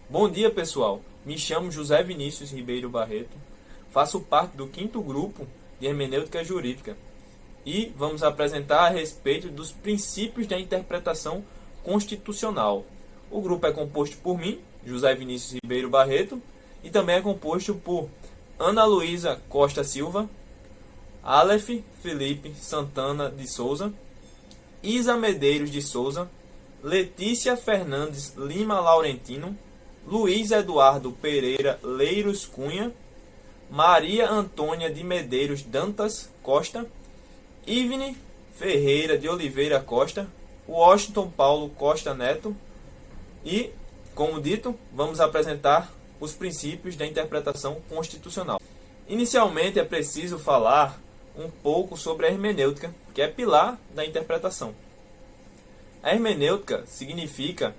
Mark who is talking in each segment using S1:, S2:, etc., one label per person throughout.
S1: Bom dia, pessoal. Me chamo José Vinícius Ribeiro Barreto, faço parte do 5º grupo de Hermenêutica Jurídica e vamos apresentar a respeito dos princípios da interpretação constitucional. O grupo é composto por mim, José Vinícius Ribeiro Barreto, e também é composto por Ana Luísa Costa Silva, Aleph Felipe Santana de Souza, Isa Medeiros de Souza, Letícia Fernandes Lima Laurentino, Luiz Eduardo Pereira Leiros Cunha, Maria Antônia de Medeiros Dantas Costa, Ivne Ferreira de Oliveira Costa, Washington Paulo Costa Neto e, como dito, vamos apresentar os princípios da interpretação constitucional. Inicialmente é preciso falar um pouco sobre a hermenêutica, que é pilar da interpretação. A hermenêutica significa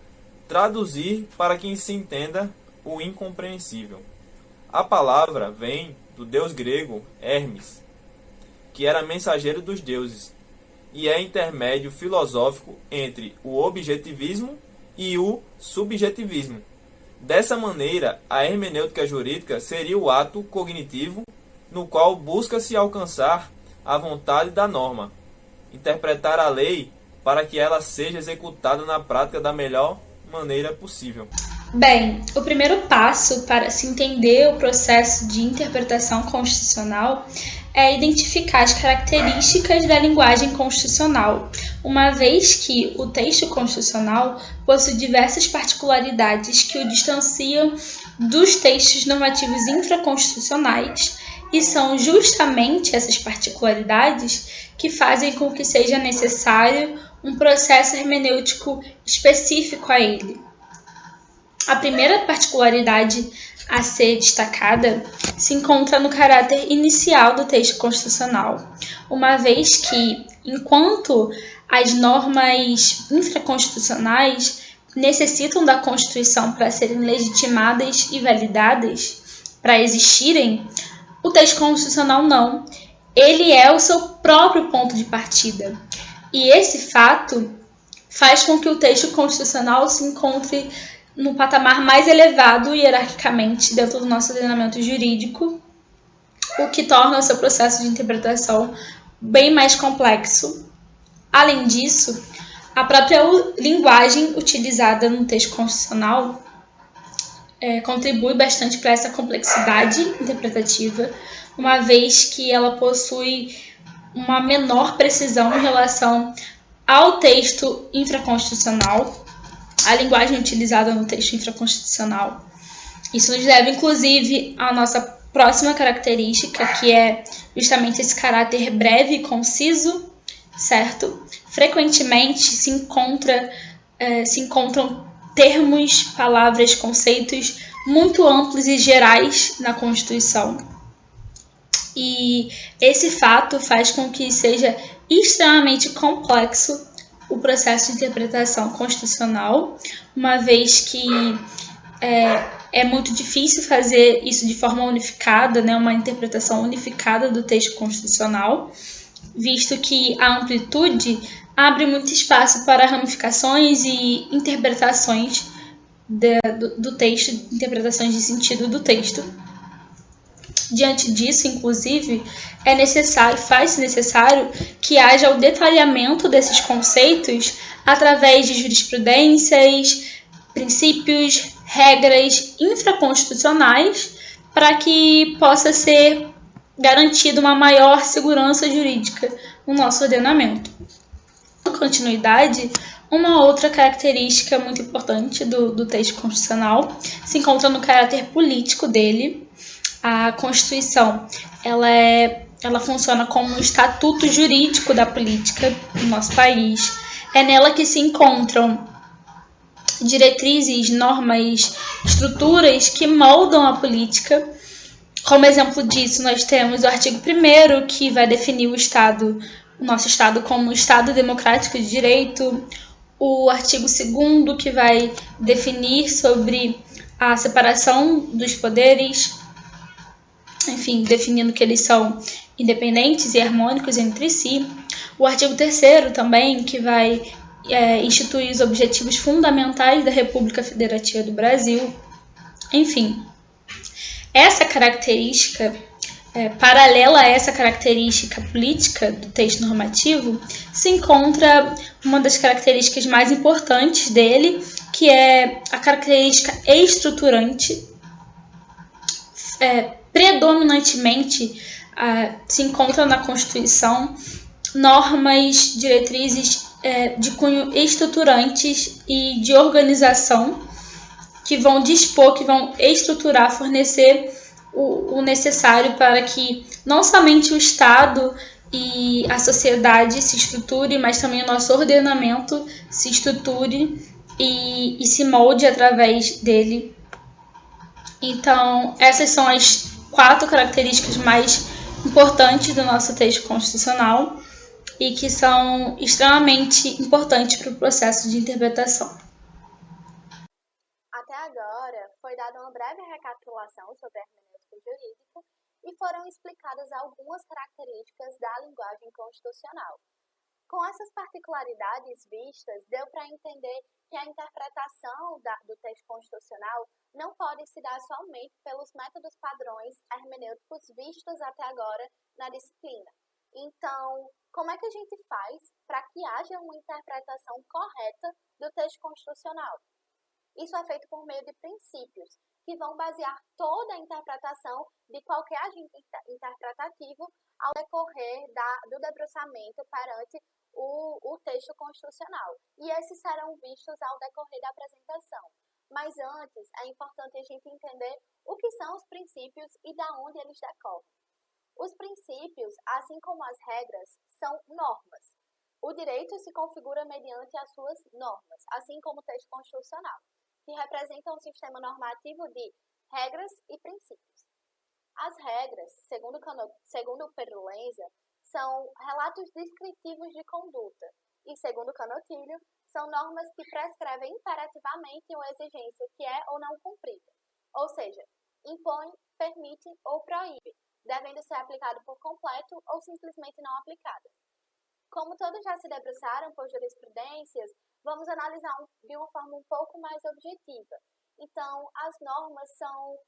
S1: traduzir para que se entenda o incompreensível. A palavra vem do deus grego Hermes, que era mensageiro dos deuses, e é intermédio filosófico entre o objetivismo e o subjetivismo. Dessa maneira, a hermenêutica jurídica seria o ato cognitivo no qual busca-se alcançar a vontade da norma, interpretar a lei para que ela seja executada na prática da melhor maneira possível.
S2: Bem, o primeiro passo para se entender o processo de interpretação constitucional é identificar as características da linguagem constitucional, uma vez que o texto constitucional possui diversas particularidades que o distanciam dos textos normativos infraconstitucionais, e são justamente essas particularidades que fazem com que seja necessário um processo hermenêutico específico a ele. A primeira particularidade a ser destacada se encontra no caráter inicial do texto constitucional, uma vez que, enquanto as normas infraconstitucionais necessitam da Constituição para serem legitimadas e validadas, para existirem, o texto constitucional não. Ele é o seu próprio ponto de partida. E esse fato faz com que o texto constitucional se encontre no patamar mais elevado hierarquicamente dentro do nosso ordenamento jurídico, o que torna o seu processo de interpretação bem mais complexo. Além disso, a própria linguagem utilizada no texto constitucional contribui bastante para essa complexidade interpretativa, uma vez que ela possui uma menor precisão em relação ao texto infraconstitucional, a linguagem utilizada no texto infraconstitucional. Isso nos leva, inclusive, à nossa próxima característica, que é justamente esse caráter breve e conciso, certo? Frequentemente se encontram termos, palavras, conceitos muito amplos e gerais na Constituição. E esse fato faz com que seja extremamente complexo o processo de interpretação constitucional, uma vez que é muito difícil fazer isso de forma unificada, né, uma interpretação unificada do texto constitucional, visto que a amplitude abre muito espaço para ramificações e interpretações do texto, interpretações de sentido do texto. Diante disso, inclusive, faz-se necessário que haja o detalhamento desses conceitos através de jurisprudências, princípios, regras infraconstitucionais, para que possa ser garantida uma maior segurança jurídica no nosso ordenamento. Na continuidade, uma outra característica muito importante do texto constitucional se encontra no caráter político dele. A Constituição ela funciona como um estatuto jurídico da política do nosso país. É nela que se encontram diretrizes, normas, estruturas que moldam a política. Como exemplo disso, nós temos o artigo 1º, que vai definir o nosso Estado como um Estado democrático de direito, o artigo 2º, que vai definir sobre a separação dos poderes, enfim, definindo que eles são independentes e harmônicos entre si. O artigo 3º também, que vai instituir os objetivos fundamentais da República Federativa do Brasil. Enfim, essa característica, paralela a essa característica política do texto normativo, se encontra uma das características mais importantes dele, que é a característica estruturante. Predominantemente se encontra na Constituição normas, diretrizes de cunho estruturantes e de organização que vão dispor, que vão estruturar, fornecer o necessário para que não somente o Estado e a sociedade se estruture, mas também o nosso ordenamento se estruture e se molde através dele. Então, essas são as 4 características mais importantes do nosso texto constitucional e que são extremamente importantes para o processo de interpretação.
S3: Até agora, foi dada uma breve recapitulação sobre a hermenêutica jurídica e foram explicadas algumas características da linguagem constitucional. Com essas particularidades vistas, deu para entender que a interpretação do texto constitucional não pode se dar somente pelos métodos padrões hermenêuticos vistos até agora na disciplina. Então, como é que a gente faz para que haja uma interpretação correta do texto constitucional? Isso é feito por meio de princípios, que vão basear toda a interpretação de qualquer agente interpretativo ao decorrer do debruçamento perante o texto constitucional. E esses serão vistos ao decorrer da apresentação. Mas antes, é importante a gente entender o que são os princípios e da onde eles decorrem. Os princípios, assim como as regras, são normas. O direito se configura mediante as suas normas, assim como o texto constitucional, que representam um sistema normativo de regras e princípios. As regras, segundo Pedro Lenza, são relatos descritivos de conduta e, segundo Canotilho, são normas que prescrevem imperativamente uma exigência que é ou não cumprida, ou seja, impõe, permite ou proíbe, devendo ser aplicado por completo ou simplesmente não aplicado. Como todos já se debruçaram por jurisprudências, vamos analisar de uma forma um pouco mais objetiva. Então, as normas são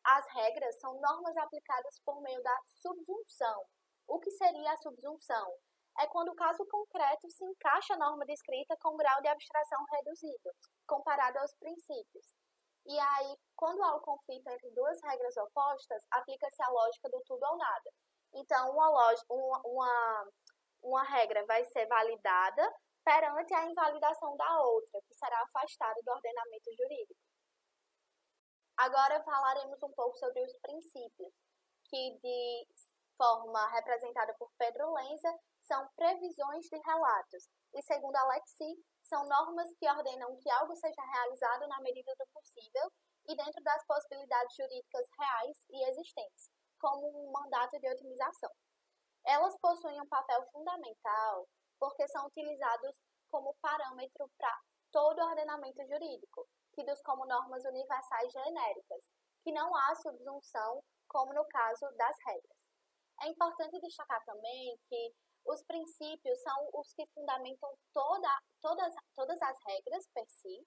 S3: as regras são normas aplicadas por meio da subjunção. O que seria a subjunção? É quando o caso concreto se encaixa a norma descrita com um grau de abstração reduzido, comparado aos princípios. E aí, quando há o conflito entre duas regras opostas, aplica-se a lógica do tudo ou nada. Então, uma regra vai ser validada perante a invalidação da outra, que será afastada do ordenamento jurídico. Agora falaremos um pouco sobre os princípios, que de forma representada por Pedro Lenza, são previsões de relatos, e segundo Alexis, são normas que ordenam que algo seja realizado na medida do possível e dentro das possibilidades jurídicas reais e existentes, como um mandato de otimização. Elas possuem um papel fundamental porque são utilizados como parâmetro para todo ordenamento jurídico, tidos como normas universais genéricas, que não há subjunção, como no caso das regras. É importante destacar também que os princípios são os que fundamentam todas as regras per si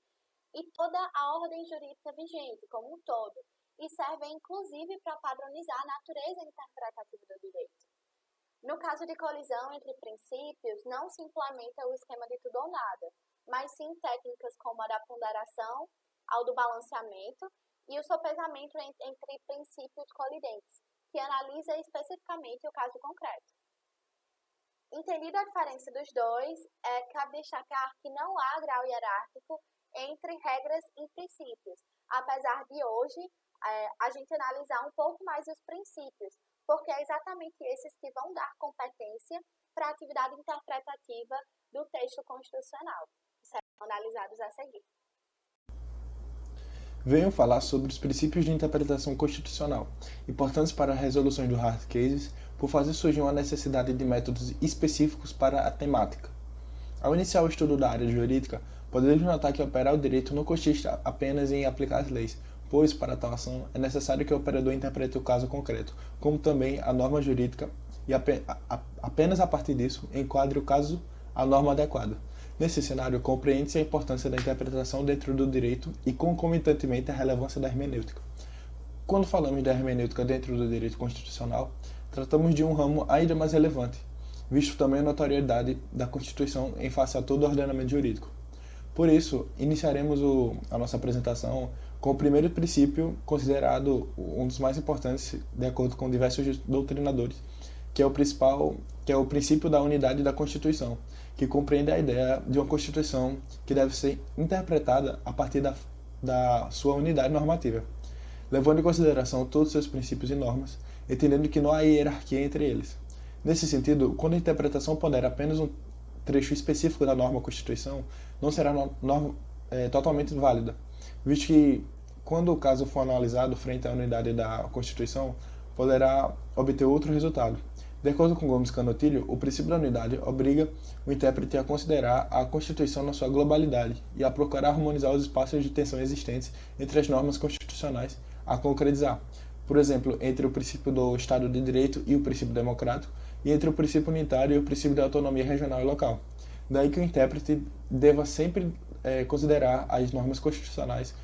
S3: e toda a ordem jurídica vigente como um todo, e servem inclusive para padronizar a natureza interpretativa do direito. No caso de colisão entre princípios, não se implementa o esquema de tudo ou nada, mas sim técnicas como a da ponderação, ao do balanceamento e o sopesamento entre princípios colidentes, que analisa especificamente o caso concreto. Entendida a diferença dos dois, cabe destacar que não há grau hierárquico entre regras e princípios, apesar de hoje a gente analisar um pouco mais os princípios, porque é exatamente esses que vão dar competência para a atividade interpretativa do texto constitucional, que serão analisados a seguir.
S4: Venho falar sobre os princípios de interpretação constitucional, importantes para a resolução de hard cases, por fazer surgir uma necessidade de métodos específicos para a temática. Ao iniciar o estudo da área jurídica, podemos notar que operar o direito não consiste apenas em aplicar as leis, pois, para tal ação, é necessário que o operador interprete o caso concreto, como também a norma jurídica, e apenas a partir disso, enquadre o caso à norma adequada. Nesse cenário, compreende-se a importância da interpretação dentro do direito e, concomitantemente, a relevância da hermenêutica. Quando falamos da hermenêutica dentro do direito constitucional, tratamos de um ramo ainda mais relevante, visto também a notoriedade da Constituição em face a todo o ordenamento jurídico. Por isso, iniciaremos a nossa apresentação com o primeiro princípio considerado um dos mais importantes, de acordo com diversos doutrinadores, que é o princípio da unidade da Constituição, que compreende a ideia de uma Constituição que deve ser interpretada a partir da sua unidade normativa, levando em consideração todos os seus princípios e normas, entendendo que não há hierarquia entre eles. Nesse sentido, quando a interpretação pondera apenas um trecho específico da norma Constituição, não será totalmente válida, visto que, quando o caso for analisado frente à unidade da Constituição, poderá obter outro resultado. De acordo com Gomes Canotilho, o princípio da unidade obriga o intérprete a considerar a Constituição na sua globalidade e a procurar harmonizar os espaços de tensão existentes entre as normas constitucionais a concretizar, por exemplo, entre o princípio do Estado de Direito e o princípio democrático, e entre o princípio unitário e o princípio da autonomia regional e local. Daí que o intérprete deva sempre considerar as normas constitucionais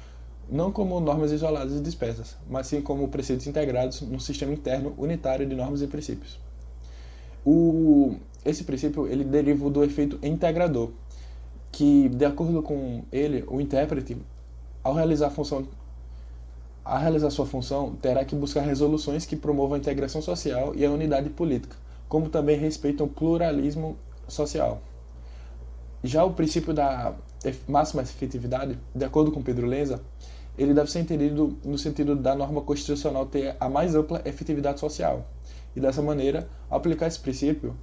S4: não como normas isoladas e dispersas, mas sim como preceitos integrados num sistema interno unitário de normas e princípios. Esse princípio ele deriva do efeito integrador, que, de acordo com ele, o intérprete, ao realizar sua função, terá que buscar resoluções que promovam a integração social e a unidade política, como também respeitam o pluralismo social. Já o princípio da máxima efetividade, de acordo com Pedro Lenza, ele deve ser entendido no sentido da norma constitucional ter a mais ampla efetividade social. E dessa maneira, ao aplicar esse princípio,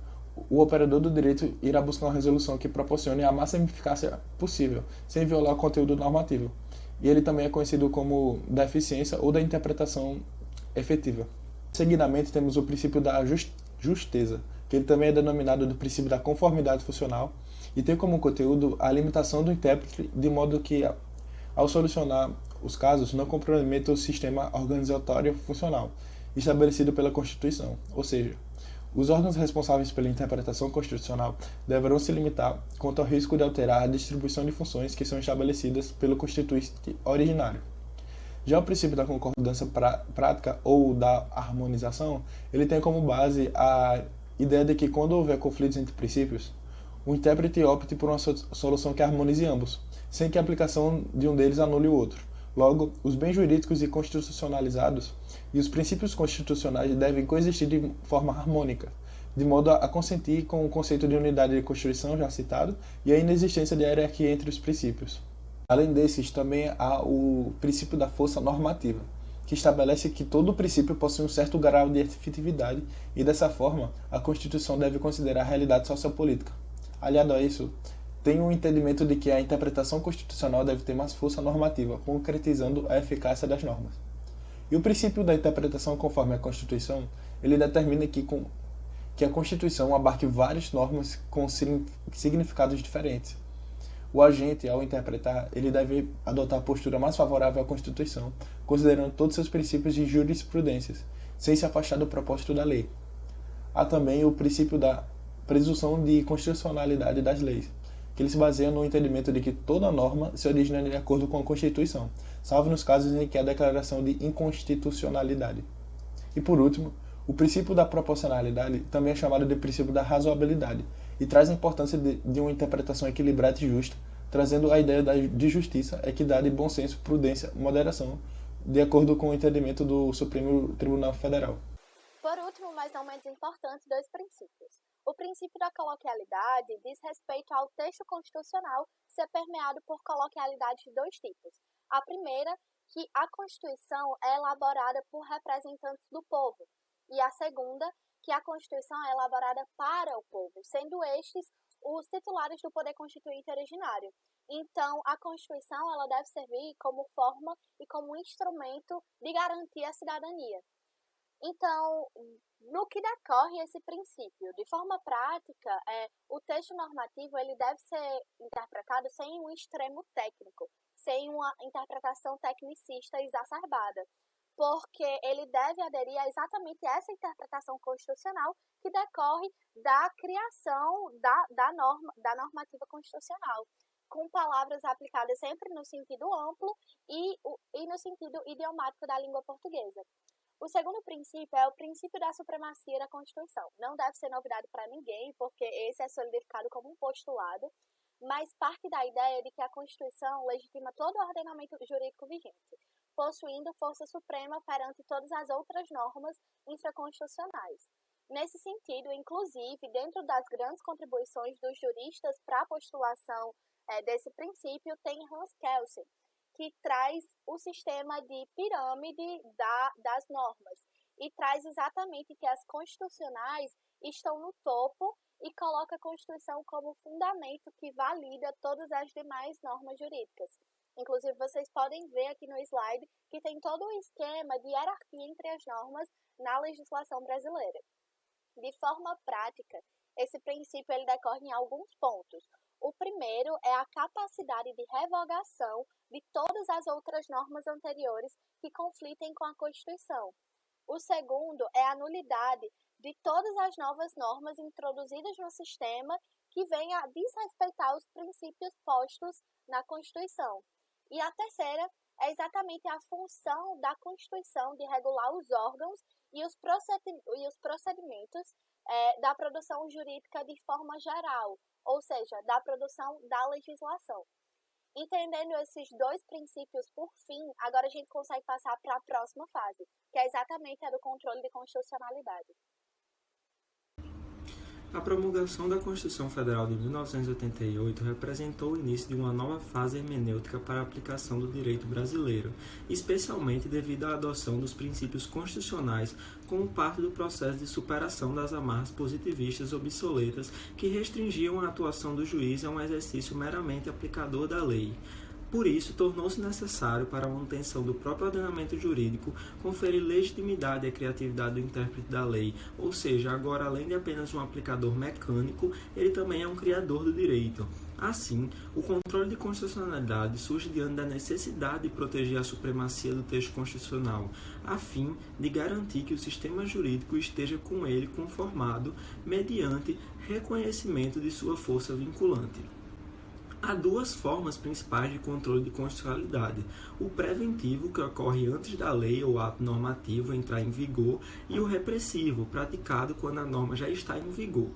S4: o operador do direito irá buscar uma resolução que proporcione a máxima eficácia possível, sem violar o conteúdo normativo. E ele também é conhecido como da eficiência ou da interpretação efetiva. Seguidamente, temos o princípio da justeza, que ele também é denominado do princípio da conformidade funcional e tem como conteúdo a limitação do intérprete, de modo que, ao solucionar os casos, não comprometa o sistema organizatório funcional estabelecido pela Constituição, ou seja, os órgãos responsáveis pela interpretação constitucional deverão se limitar quanto ao risco de alterar a distribuição de funções que são estabelecidas pelo Constituinte originário. Já o princípio da concordância prática ou da harmonização, ele tem como base a ideia de que, quando houver conflitos entre princípios, o intérprete opte por uma solução que harmonize ambos, sem que a aplicação de um deles anule o outro. Logo, os bens jurídicos e constitucionalizados e os princípios constitucionais devem coexistir de forma harmônica, de modo a consentir com o conceito de unidade de Constituição já citado e a inexistência de hierarquia entre os princípios. Além desses, também há o princípio da força normativa, que estabelece que todo princípio possui um certo grau de efetividade e, dessa forma, a Constituição deve considerar a realidade sociopolítica. Aliado a isso, tem o entendimento de que a interpretação constitucional deve ter mais força normativa, concretizando a eficácia das normas. E o princípio da interpretação conforme a Constituição, ele determina que a Constituição abarque várias normas com significados diferentes. O agente, ao interpretar, ele deve adotar a postura mais favorável à Constituição, considerando todos seus princípios de jurisprudências, sem se afastar do propósito da lei. Há também o princípio da presunção de constitucionalidade das leis, que ele se baseia no entendimento de que toda norma se origina de acordo com a Constituição, salvo nos casos em que há declaração de inconstitucionalidade. E por último, o princípio da proporcionalidade também é chamado de princípio da razoabilidade e traz a importância de uma interpretação equilibrada e justa, trazendo a ideia de justiça, equidade, bom senso, prudência, moderação, de acordo com o entendimento do Supremo Tribunal Federal.
S3: Por último, mas não menos importante, dois princípios. O princípio da coloquialidade diz respeito ao texto constitucional ser permeado por coloquialidades de dois tipos. A primeira, que a Constituição é elaborada por representantes do povo. E a segunda, que a Constituição é elaborada para o povo, sendo estes os titulares do poder constituinte originário. Então, a Constituição ela deve servir como forma e como instrumento de garantir a cidadania. Então, no que decorre esse princípio? De forma prática, o texto normativo ele deve ser interpretado sem um extremo técnico, sem uma interpretação tecnicista exacerbada. porque ele deve aderir a exatamente essa interpretação constitucional que decorre da criação da normativa constitucional, com palavras aplicadas sempre no sentido amplo e no sentido idiomático da língua portuguesa. O segundo princípio é o princípio da supremacia da Constituição. Não deve ser novidade para ninguém, porque esse é solidificado como um postulado, mas parte da ideia de que a Constituição legitima todo o ordenamento jurídico vigente, possuindo força suprema perante todas as outras normas infraconstitucionais. Nesse sentido, inclusive, dentro das grandes contribuições dos juristas para a postulação desse princípio, tem Hans Kelsen, que traz o sistema de pirâmide das normas e traz exatamente que as constitucionais estão no topo e coloca a Constituição como fundamento que valida todas as demais normas jurídicas. Inclusive, vocês podem ver aqui no slide que tem todo um esquema de hierarquia entre as normas na legislação brasileira. De forma prática, esse princípio ele decorre em alguns pontos. O primeiro é a capacidade de revogação de todas as outras normas anteriores que conflitem com a Constituição. O segundo é a nulidade de todas as novas normas introduzidas no sistema que venham a desrespeitar os princípios postos na Constituição. E a terceira é exatamente a função da Constituição de regular os órgãos e os procedimentos da produção jurídica de forma geral, ou seja, da produção da legislação. Entendendo esses dois princípios por fim, agora a gente consegue passar para a próxima fase, que é exatamente a do controle de constitucionalidade.
S5: A promulgação da Constituição Federal de 1988 representou o início de uma nova fase hermenêutica para a aplicação do direito brasileiro, especialmente devido à adoção dos princípios constitucionais como parte do processo de superação das amarras positivistas obsoletas que restringiam a atuação do juiz a um exercício meramente aplicador da lei. Por isso, tornou-se necessário, para a manutenção do próprio ordenamento jurídico, conferir legitimidade à criatividade do intérprete da lei, ou seja, agora além de apenas um aplicador mecânico, ele também é um criador do direito. Assim, o controle de constitucionalidade surge diante da necessidade de proteger a supremacia do texto constitucional, a fim de garantir que o sistema jurídico esteja com ele conformado mediante reconhecimento de sua força vinculante. Há duas formas principais de controle de constitucionalidade: o preventivo, que ocorre antes da lei ou ato normativo entrar em vigor, e o repressivo, praticado quando a norma já está em vigor.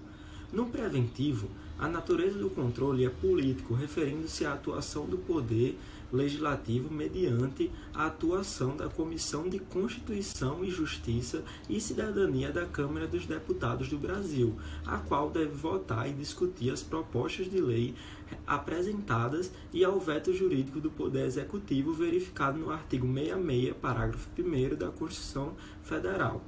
S5: No preventivo, a natureza do controle é político, referindo-se à atuação do poder legislativo mediante a atuação da Comissão de Constituição e Justiça e Cidadania da Câmara dos Deputados do Brasil, a qual deve votar e discutir as propostas de lei apresentadas e ao veto jurídico do Poder Executivo verificado no artigo 66, parágrafo 1º da Constituição Federal.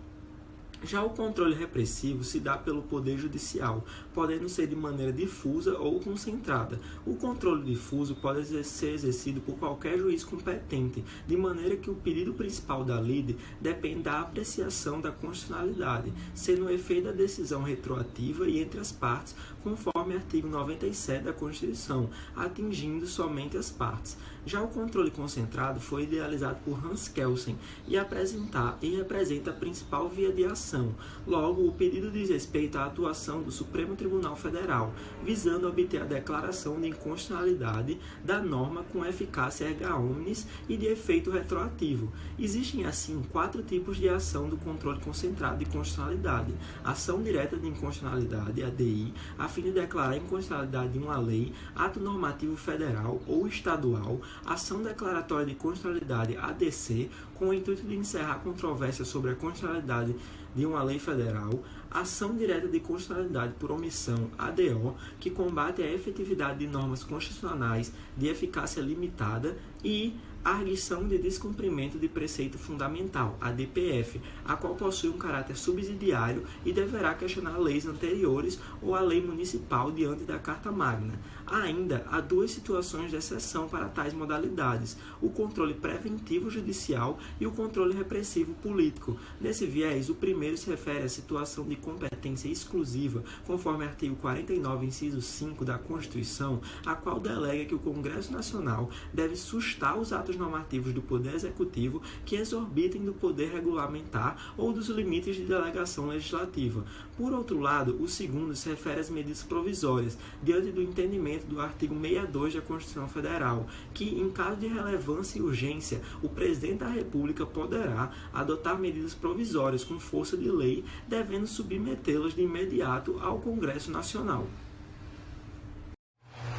S5: Já o controle repressivo se dá pelo Poder Judicial, podendo ser de maneira difusa ou concentrada. O controle difuso pode ser exercido por qualquer juiz competente, de maneira que o pedido principal da lide depende da apreciação da constitucionalidade, sendo o efeito da decisão retroativa e entre as partes, conforme artigo 97 da Constituição, atingindo somente as partes. Já o controle concentrado foi idealizado por Hans Kelsen e representa a principal via de ação. Logo, o pedido diz respeito à atuação do Supremo Tribunal Federal, visando obter a declaração de inconstitucionalidade da norma com eficácia erga omnes e de efeito retroativo. Existem, assim, 4 tipos de ação do controle concentrado de constitucionalidade: ação direta de inconstitucionalidade, ADI, a fim de declarar a inconstitucionalidade de uma lei, ato normativo federal ou estadual; ação declaratória de constitucionalidade, ADC, com o intuito de encerrar controvérsia sobre a constitucionalidade de uma lei federal; ação direta de constitucionalidade por omissão, ADO, que combate a efetividade de normas constitucionais de eficácia limitada; e arguição de descumprimento de preceito fundamental, a DPF, a qual possui um caráter subsidiário e deverá questionar leis anteriores ou a lei municipal diante da Carta Magna. Ainda há 2 situações de exceção para tais modalidades: o controle preventivo judicial e o controle repressivo político. Nesse viés, o primeiro se refere à situação de competência exclusiva, conforme artigo 49, inciso 5 da Constituição, a qual delega que o Congresso Nacional deve sustar os atos atos normativos do Poder Executivo que exorbitem do poder regulamentar ou dos limites de delegação legislativa. Por outro lado, o segundo se refere às medidas provisórias, diante do entendimento do artigo 62 da Constituição Federal, que, em caso de relevância e urgência, o Presidente da República poderá adotar medidas provisórias com força de lei, devendo submetê-las de imediato ao Congresso Nacional.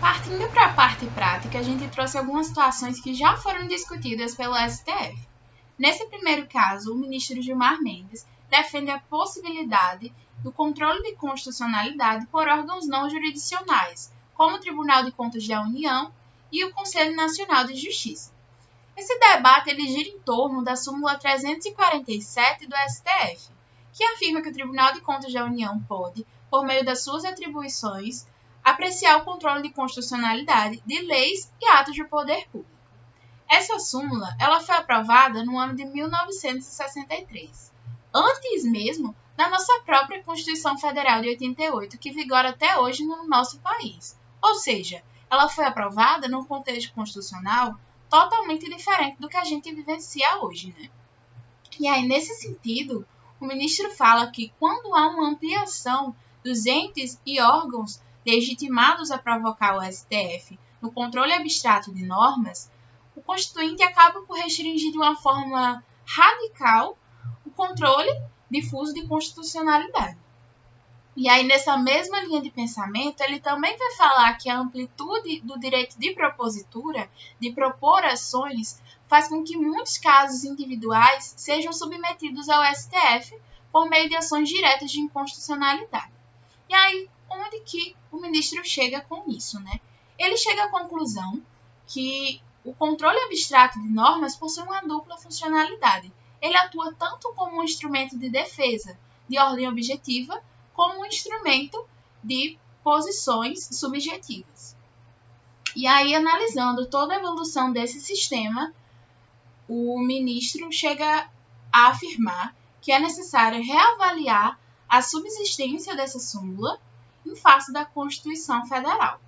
S2: Partindo para a parte prática, a gente trouxe algumas situações que já foram discutidas pelo STF. Nesse primeiro caso, o ministro Gilmar Mendes defende a possibilidade do controle de constitucionalidade por órgãos não jurisdicionais, como o Tribunal de Contas da União e o Conselho Nacional de Justiça. Esse debate ele gira em torno da súmula 347 do STF, que afirma que o Tribunal de Contas da União pode, por meio das suas atribuições, apreciar o controle de constitucionalidade de leis e atos do poder público. Essa súmula ela foi aprovada no ano de 1963, antes mesmo da nossa própria Constituição Federal de 88, que vigora até hoje no nosso país. Ou seja, ela foi aprovada num contexto constitucional totalmente diferente do que a gente vivencia hoje, né? E aí, nesse sentido, o ministro fala que quando há uma ampliação dos entes e órgãos legitimados a provocar o STF no controle abstrato de normas, o Constituinte acaba por restringir de uma forma radical o controle difuso de constitucionalidade. E aí, nessa mesma linha de pensamento, ele também vai falar que a amplitude do direito de propositura, de propor ações, faz com que muitos casos individuais sejam submetidos ao STF por meio de ações diretas de inconstitucionalidade. E aí, onde que o ministro chega com isso, né? Ele chega à conclusão que o controle abstrato de normas possui uma dupla funcionalidade. Ele atua tanto como um instrumento de defesa de ordem objetiva, como um instrumento de posições subjetivas. E aí, analisando toda a evolução desse sistema, o ministro chega a afirmar que é necessário reavaliar a subsistência dessa súmula em face da Constituição Federal.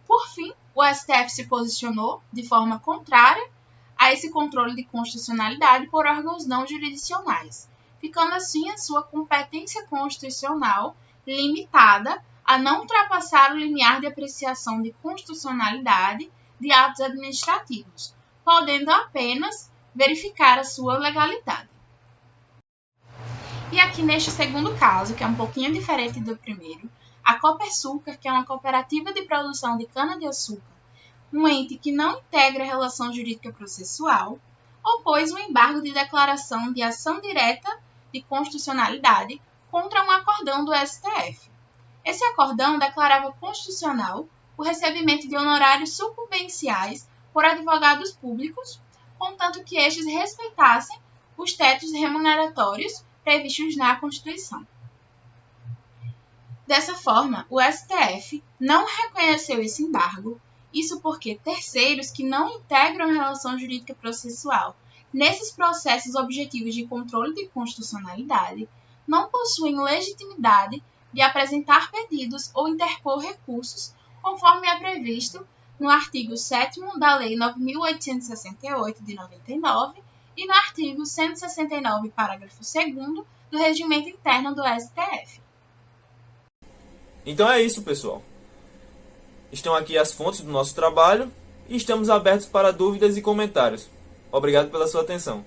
S2: Por fim, o STF se posicionou de forma contrária a esse controle de constitucionalidade por órgãos não jurisdicionais, ficando assim a sua competência constitucional limitada a não ultrapassar o limiar de apreciação de constitucionalidade de atos administrativos, podendo apenas verificar a sua legalidade. E aqui neste segundo caso, que é um pouquinho diferente do primeiro, a Copersucar, que é uma cooperativa de produção de cana-de-açúcar, um ente que não integra a relação jurídica processual, opôs um embargo de declaração de ação direta de constitucionalidade contra um acordão do STF. Esse acordão declarava constitucional o recebimento de honorários sucumbenciais por advogados públicos, contanto que estes respeitassem os tetos remuneratórios previstos na Constituição. Dessa forma, o STF não reconheceu esse embargo, isso porque terceiros que não integram a relação jurídica processual nesses processos objetivos de controle de constitucionalidade não possuem legitimidade de apresentar pedidos ou interpor recursos, conforme é previsto no artigo 7º da Lei 9.868, de 99, e no artigo 169, parágrafo 2º, do Regimento Interno do STF.
S1: Então é isso, pessoal. Estão aqui as fontes do nosso trabalho e estamos abertos para dúvidas e comentários. Obrigado pela sua atenção.